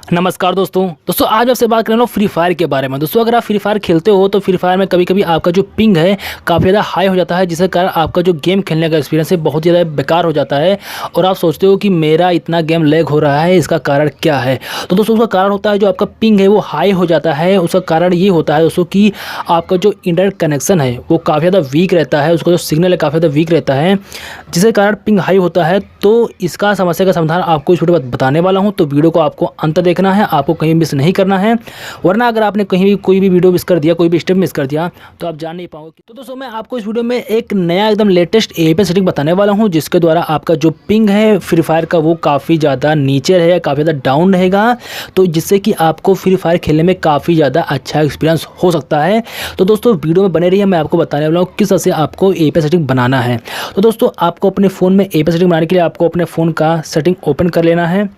नमस्कार दोस्तों आज आपसे बात करने वाला हूँ फ्री फायर के बारे में। दोस्तों अगर आप फ्री फायर खेलते हो तो फ्री फायर में कभी कभी आपका जो पिंग है काफ़ी ज़्यादा हाई हो जाता है, जिसके कारण आपका जो गेम खेलने का एक्सपीरियंस है बहुत ज़्यादा बेकार हो जाता है और आप सोचते हो कि मेरा इतना गेम लैग हो रहा है, इसका कारण क्या है। तो दोस्तों उसका कारण होता है जो आपका पिंग है वो हाई हो जाता है। उसका कारण ये होता है दोस्तों कि आपका जो इंटरनेट कनेक्शन है वो काफ़ी ज़्यादा वीक रहता है, उसका जो सिग्नल है काफ़ी ज़्यादा वीक रहता है, जिसके कारण पिंग हाई होता है। तो इसका समस्या का समाधान आपको इस वीडियो में बताने वाला हूँ, तो वीडियो को आपको अंत देखना है, आपको कहीं मिस नहीं करना है, वरना अगर आपने कहीं भी कोई भी वीडियो मिस कर दिया, कोई भी स्टेप मिस कर दिया तो आप जान नहीं पाओगे। तो दोस्तों मैं आपको इस वीडियो में एक नया एकदम लेटेस्ट एपीएन सेटिंग बताने वाला हूं, जिसके द्वारा आपका जो पिंग है फ्री फायर का वो काफ़ी ज़्यादा नीचे रहेगा, काफ़ी ज़्यादा डाउन रहेगा, तो जिससे कि आपको फ्री फायर खेलने में काफ़ी ज़्यादा अच्छा एक्सपीरियंस हो सकता है। तो दोस्तों वीडियो में बने रहिए, मैं आपको बताने वाला हूँ किस तरह से आपको एपीएन सेटिंग बनाना है। तो दोस्तों आपको अपने फ़ोन में एपीएन सेटिंग बनाने के लिए आपको अपने फ़ोन का सेटिंग ओपन कर लेना है।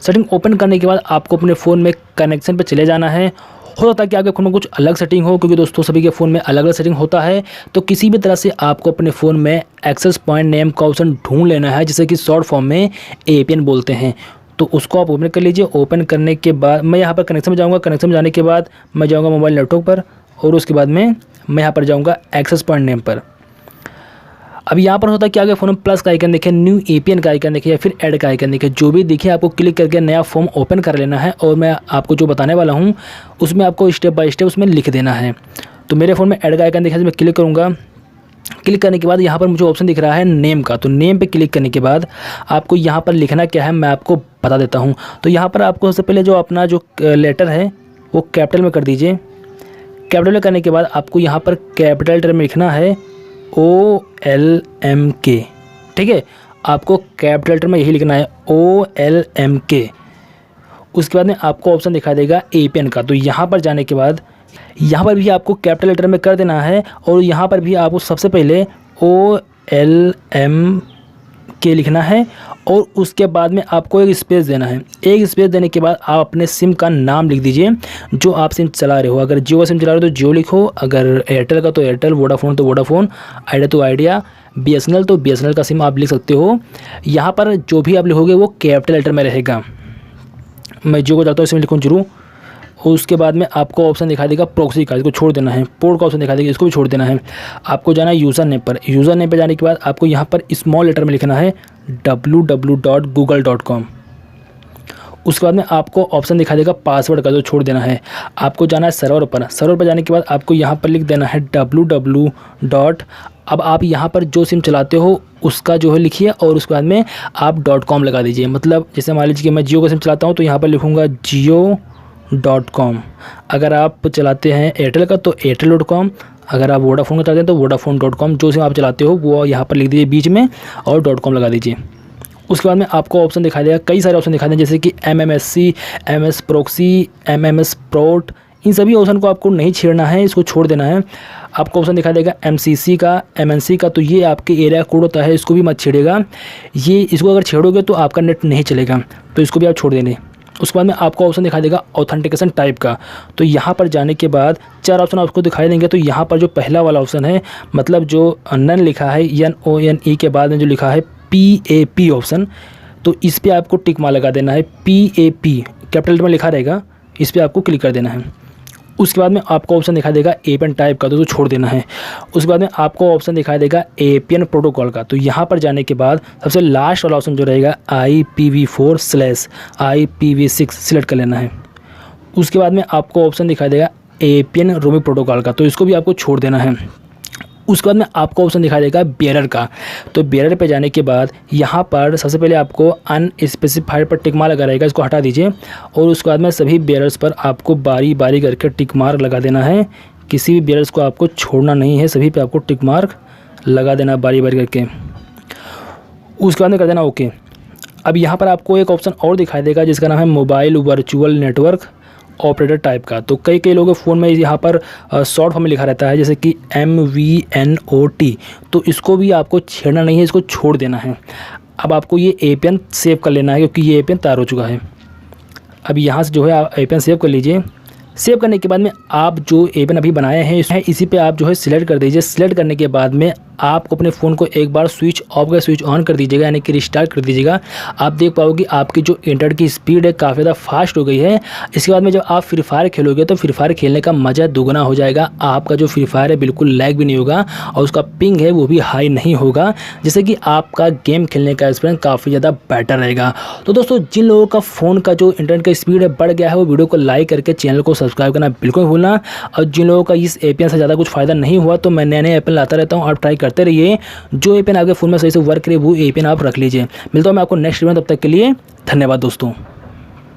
सेटिंग ओपन करने के बाद आपको अपने फ़ोन में कनेक्शन पे चले जाना है। हो सकता है कि आपके फ़ोन में कुछ अलग सेटिंग हो, क्योंकि दोस्तों सभी के फ़ोन में अलग अलग सेटिंग होता है। तो किसी भी तरह से आपको अपने फ़ोन में एक्सेस पॉइंट नेम का ऑप्शन ढूंढ लेना है, जिसे कि शॉर्ट फॉर्म में एपीएन बोलते हैं। तो उसको आप ओपन कर लीजिए। ओपन करने के बाद मैं यहाँ पर कनेक्शन में जाऊँगा। कनेक्शन में जाने के बाद मैं जाऊँगा मोबाइल नेटवर्क पर, और उसके बाद में मैं यहाँ पर जाऊँगा एक्सेस पॉइंट नेम पर। अब यहाँ पर होता है कि आगे फ़ोन में प्लस का आइकन देखें, न्यू एपीएन का आइकन देखें या फिर ऐड का आइकन देखें, जो भी दिखे आपको क्लिक करके नया फॉर्म ओपन कर लेना है। और मैं आपको जो बताने वाला हूँ उसमें आपको स्टेप बाय स्टेप उसमें लिख देना है। तो मेरे फ़ोन में ऐड का आइकन देखा, मैं क्लिक करूँगा। क्लिक करने के बाद यहाँ पर मुझे ऑप्शन दिख रहा है नेम का, तो नेम पे क्लिक करने के बाद आपको यहाँ पर लिखना क्या है मैं आपको बता देता हूँ। तो यहाँ पर आपको सबसे पहले जो अपना जो लेटर है वो कैपिटल में कर दीजिए। कैपिटल में करने के बाद आपको यहाँ पर कैपिटल लेटर में लिखना है OLMK, ठीक है। आपको कैपिटल लेटर में यही लिखना है OLMK। उसके बाद में आपको ऑप्शन दिखाई देगा एपीएन का, तो यहाँ पर जाने के बाद यहाँ पर भी आपको कैपिटल लेटर में कर देना है, और यहाँ पर भी आपको सबसे पहले OLMK लिखना है, और उसके बाद में आपको एक स्पेस देना है। एक स्पेस देने के बाद आप अपने सिम का नाम लिख दीजिए जो आप सिम चला रहे हो। अगर जियो का सिम चला रहे हो तो जियो लिखो, अगर एयरटेल का तो एयरटेल, वोडाफोन तो वोडाफोन, आइडिया तो आइडिया, बीएसएनएल तो बीएसएनएल का सिम आप लिख सकते हो। यहाँ पर जो भी आप लिखोगे वो कैपिटल लेटर में रहेगा। मैं जियो को जाता हूँ, इसमें लिखूँ जीरो। उसके बाद में आपको ऑप्शन दिखा देगा प्रॉक्सी का, इसको छोड़ देना है। पोर्ट का ऑप्शन दिखा देगा, इसको भी छोड़ देना है। आपको जाना है यूज़र नेम पर। यूज़र नेम पर जाने के बाद आपको यहाँ पर स्मॉल लेटर में लिखना है www.google.com। उसके बाद में आपको ऑप्शन दिखा देगा पासवर्ड का, जो छोड़ देना है। आपको जाना है सर्वर पर। सर्वर पर जाने के बाद आपको यहाँ पर लिख देना है www. अब आप यहाँ पर जो सिम चलाते हो उसका जो है लिखिए, और उसके बाद में आप .com लगा दीजिए। मतलब जैसे मान लीजिए कि मैं जियो का सिम चलाता हूँ तो यहाँ पर लिखूँगा जियो.com। अगर आप चलाते हैं एयरटेल का तो एयरटेल.com, अगर आप वोडाफोन का चलाते हैं तो वोडाफोन.com। जो सिम आप चलाते हो वो यहाँ पर लिख दीजिए बीच में, और .com लगा दीजिए। उसके बाद में आपको ऑप्शन दिखाई देगा, कई सारे ऑप्शन दिखाई देंगे, जैसे कि MMSC, MS प्रॉक्सी, MMS प्रोट। इन सभी ऑप्शन को आपको नहीं छेड़ना है, इसको छोड़ देना है। आपको ऑप्शन दिखाई देगा MCC का, MNC का, तो ये आपके एरिया कोड होता है, इसको भी मत छेड़ेगा। ये इसको अगर छेड़ोगे तो आपका नेट नहीं चलेगा, तो इसको भी आप छोड़ देंगे। उसके बाद में आपको ऑप्शन दिखाई देगा ऑथेंटिकेशन टाइप का, तो यहाँ पर जाने के बाद चार ऑप्शन आपको दिखाई देंगे। तो यहाँ पर जो पहला वाला ऑप्शन है, मतलब जो नन लिखा है NONE के बाद में जो लिखा है PAP ऑप्शन, तो इस पर आपको टिक मार लगा देना है। PAP कैपिटल में लिखा रहेगा, इस पर आपको क्लिक कर देना है। उसके बाद में आपको ऑप्शन दिखाई देगा एपीएन टाइप का, तो छोड़ देना है। उसके बाद में आपको ऑप्शन दिखाई देगा एपीएन प्रोटोकॉल का, तो यहाँ पर जाने के बाद सबसे लास्ट वाला ऑप्शन जो रहेगा IPv4/IPv6 सिलेक्ट कर लेना है। उसके बाद में आपको ऑप्शन दिखाई देगा एपीएन रोमिंग प्रोटोकॉल का, तो इसको भी आपको छोड़ देना है। उसके बाद में आपको ऑप्शन दिखाई देगा बेरर का, तो बेरर पे जाने के बाद यहाँ पर सबसे पहले आपको अनस्पेसिफाइड पर टिक मार लगा रहेगा, इसको हटा दीजिए। और उसके बाद में सभी बेरर्स पर आपको बारी बारी करके टिक मार्क लगा देना है। किसी भी बेरर्स को आपको छोड़ना नहीं है, सभी पे आपको टिक मार्क लगा देना बारी बारी करके। उसके बाद में कर देना ओके। अब यहाँ पर आपको एक ऑप्शन और दिखाई देगा जिसका नाम है mobile virtual network operator type का, तो कई लोगों के फ़ोन में यहाँ पर शॉर्ट फॉर्म में लिखा रहता है, जैसे कि MVNOT, तो इसको भी आपको छेड़ना नहीं है, इसको छोड़ देना है। अब आपको ये एपीएन सेव कर लेना है, क्योंकि ये एपीएन तैयार हो चुका है। अब यहाँ से जो है आप एपीएन सेव कर लीजिए। सेव करने के बाद में आप जो एपीएन अभी बनाए हैं इसी पे आप जो है सिलेक्ट कर दीजिए। सिलेक्ट करने के बाद में आपको अपने फ़ोन को एक बार स्विच ऑफ का स्विच ऑन कर दीजिएगा, यानी कि रिस्टार्ट कर दीजिएगा, आप देख पाओगे आपकी जो इंटरनेट की स्पीड है काफ़ी ज़्यादा फास्ट हो गई है। इसके बाद में जब आप फ्री फायर खेलोगे तो फ्री फायर खेलने का मज़ा दुगना हो जाएगा। आपका जो फ्री फायर है बिल्कुल लैग भी नहीं होगा और उसका पिंग है वो भी हाई नहीं होगा, जिससे कि आपका गेम खेलने का एक्सपीरियंस काफ़ी ज़्यादा बेटर रहेगा। तो दोस्तों, जिन लोगों का फ़ोन का जो इंटरनेट का स्पीड है बढ़ गया है वो वीडियो को लाइक करके चैनल को सब्सक्राइब करना बिल्कुल नहीं भूलना। और जिन लोगों का इस एपीएन से ज़्यादा कुछ फ़ायदा नहीं हुआ तो मैं नए एपीएन लाता रहता हूँ, आप ट्राई करते रहिए। जो एपीएन आपके फ़ोन में सही से वर्क करे वो एपीएन आप रख लीजिए। मिलता हूँ मैं आपको नेक्स्ट वीडियो में, तब तक के लिए धन्यवाद दोस्तों।